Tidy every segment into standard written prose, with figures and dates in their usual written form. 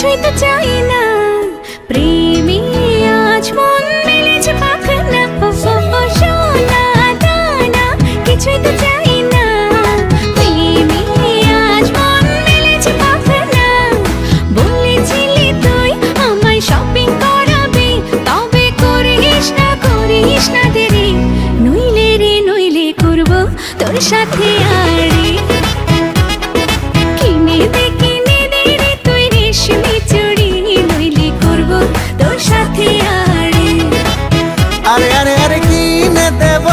কিছুই তো চাই না, প্রেমে আজ মন মেলেছে পাখানা। সোনা দানা কিছুই তো চাই না, প্রেমে আজ মন মেলেছে পাখানা। বলেছিলি তুই আমায় শপিং করাবি, তবে করিস না দেরি, নইলে করবো তোর সাথে আড়ি। কিনে দে রে তুই রেশমি চুড়ি, নইলে করবো তোর সাথে আড়ি। আরে আরে আরে কিনে দেব,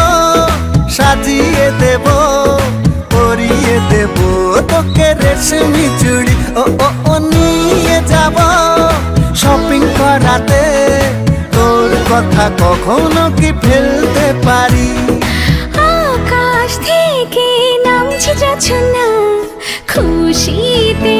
সাজিয়ে দেব, পরিয়ে দেব তোকে রেশমি চুড়ি। ও ও ও নিয়ে যাব শপিং করাতে, তোর কথা কখনো কি ফেলতে পারি? আকাশ থেকে নামছে জোছনা, খুশিতে